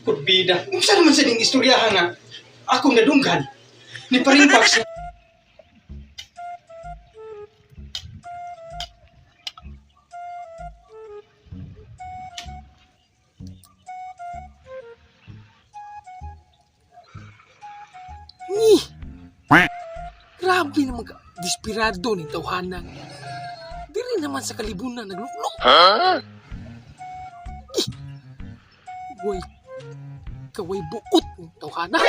Kurbida, unsa naman sa ning istoryahan nga akong nadunggan ni Parimpak siya. Ni! Grabe naman ka. Desperado ni tawhanan. Di rin naman sa kalibunan nagluklok. Way, kaway buot ng tawhanan.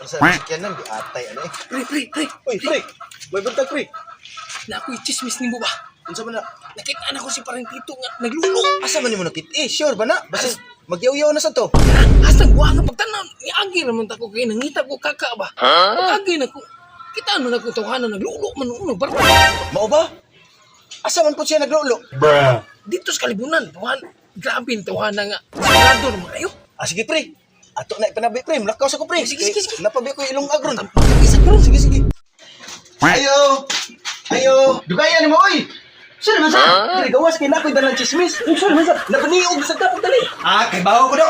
Ang sa sikyanan, di atay, ano eh. Pre. Uy, pre! May bantag, pre! Na ako'y chismis ni mo ba? Ano sa man na? Nakita na ko si parang tito nga naglulok. Asa man mo nakit? Sure ba na? Basta magyaw-yaw na sa to. Hasta buha nga pagtanaw. Iagi naman tako kay nangita ko kaka ba? Pag-agi na ko. Kita ano na ko tawhanan naglulok man uno barko. Mao ba? Asa man po siya naglolo? Dito sa kalibunan, tawhan. Grabe ang tawhanan nga. Desperado naman kayo. Sige, pre! Ato na ipanabi, pre! Mulakaw sa ko, pre! Sige. Napabi ko yung ilong agron. Isa ko ron. Sige. Ayo! Dugayan mo, oy! Saan naman sa? Dili gawas kay nakoy dalang chismis. Saan naman sa? Nabaniog sa tapos dali. Kay baho ko do.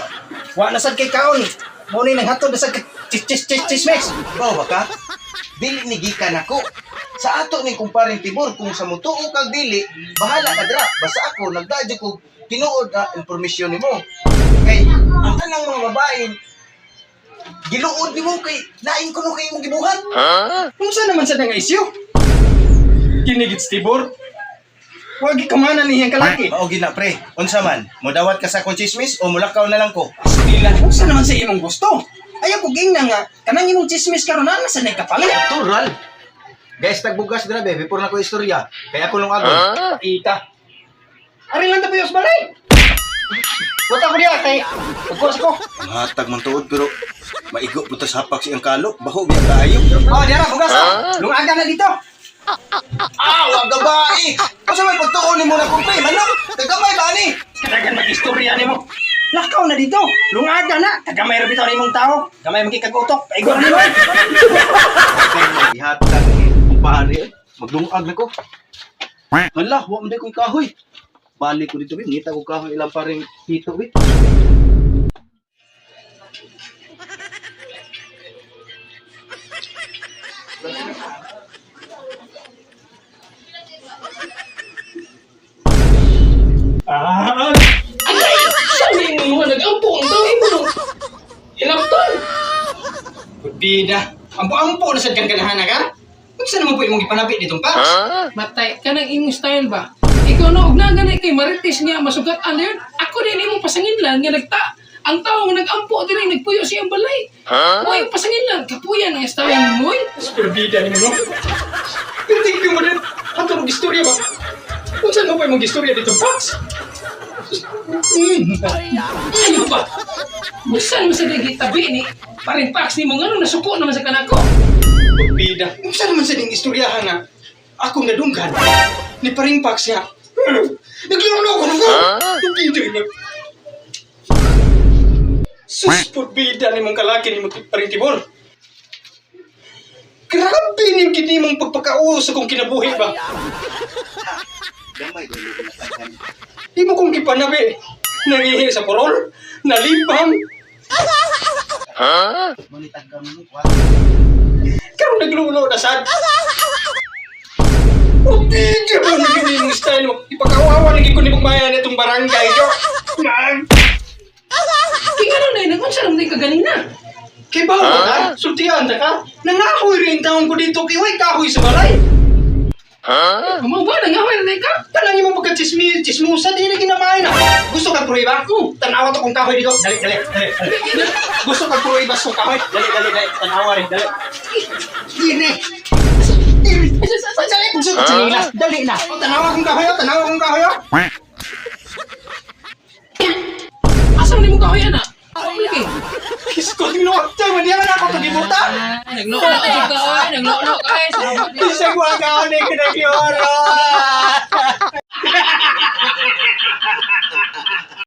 Wa na sad kay kaon. Mo ni naghatod na sad chismis. Ikaw ba ka? Dili ni gikan ako. Sa ato ni kumparing Tibor, kung sa mutuo kag dili, bahala ka dra. Basta ako, nagdadyo ko tinuod na informasyon nimo. Kay, ang tanang mga babae, giluod ni mo kay, lain ko no kayo mong gibuhat. Unsa naman sa nga isyu? Kinigit Tibor. Wa gi kamanan niyang kalaki. Mao gina pre, unsa man? Modawat ka sa akong chismis o mulakaw na lang ko? Dila, unsa naman sa imong gusto? Ayaw ko ging na nga kanang imong chismis karon na sa nay kapalit. Natural. Guys, tagbugas grabe before na ko istorya. Kaya ako nung agon. Ita. Ari lang ta puyos balay. Wata ko diya kay pagkuwas ko. Ang hatag man tuod pero maigo puta sa hapak siyang kalo. Baho biya kayo. Diara bugas. Lungaga na dito. Wag gabae. Kasi may pagtuon ni mo na kung pre, manok. Kagamay ba ni? Kadagan mag-istorya nimo. Lakaw na dito. Lungaga na. Kagamay ra bitaw nimong tao. Gamay magkikagutok. Paigo nimo. Ihatag ni kumpare. Maglungag na ko. Hala, wa man day ko'y kahoy. Balik ko dito, ngita ko kahoy ilang paring hito, bi. Sabi mo mga nag-ampo ang tawin mo. Hilaptan. Bida. Ampo-ampo na sad kang ganahan ka? Unsa naman po imong ipanabi ditong pa? Matay, kanang imong style ba? Ikaw na, og na ganay kay marites niya masugat ano yun? Ako din imong pasangin lang, nga nagta. Ang tao nga nag-ampo din nagpuyo siyang balay. Uy, pasangin lang, kapuyan ang style mo. Super bida nimo no? Pero tingin mo din. Ato istorya ba? Unsa naman po imong istorya ditong Pax? Ano ba? Busan mo sa dagi tabi ni paring Pax ni mo nga nasuko naman sa kanako. Bida. Unsa naman sa ning istoryahan nga akong nadunggan ni Parimpak siya. Naglolo ko na ko. Bida na. Sus, bida ni mong kalaki ni mong Parintibor. Grabe ni kini mong pagpakauso kong kinabuhi ba? Gamay dali ko na. Di mo kong kipanabi. Nangihi sa porol, nalibang. Manitag ka mo kwa. Karon naglulo na sad. O bida ba ni kini mong style mo? Ipakawawa lagi ko ni mong bayan itong barangay jo. Kaya ano na yun, unsa naman tayo kaganina? Kay ba ka? Sultihan ta ka? Nangahoy rin taong ko dito kay way kahoy sa balay. Amo ba, nangawin na ka? Talang yung mga chismusa, di na ginamain na. Gusto ka prueba? Tanawa to kung kahoy dito. Dali. Gusto ka prueba sa kahoy? Dali. Tanawa rin, dali. Dili. Gusto ka chinilas? Dali na. Tanawa kong kahoy. Asa ni mo kahoy ana? Ako lagi. Iskot minuot tayo, hindi naman ako tugibutan. Naglolo ka, oy. Naglolo ka, eh. Salamat. Isang wagaw na kinagiyoro.